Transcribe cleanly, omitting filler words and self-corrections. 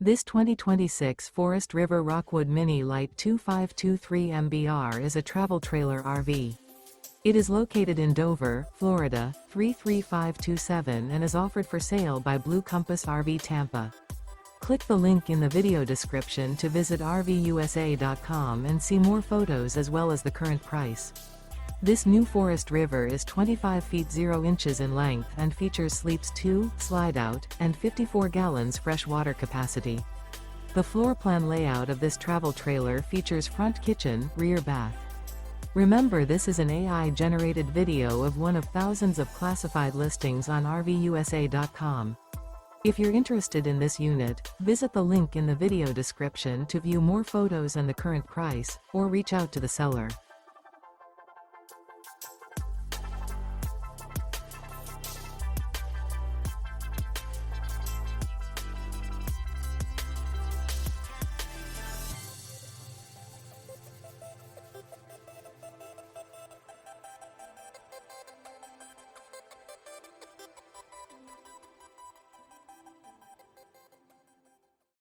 This 2026 Forest River Rockwood Mini Lite 2523 MBR is a travel trailer RV. It is located in Dover, Florida, 33527 and is offered for sale by Blue Compass RV Tampa. Click the link in the video description to visit RVUSA.com and see more photos as well as the current price. This new Forest River is 25 feet 0 inches in length and features sleeps 2, Slideout, and 54 gallons fresh water capacity. The floor plan layout of this travel trailer features front kitchen, rear bath. Remember, this is an AI-generated video of one of thousands of classified listings on RVUSA.com. If you're interested in this unit, visit the link in the video description to view more photos and the current price, or reach out to the seller.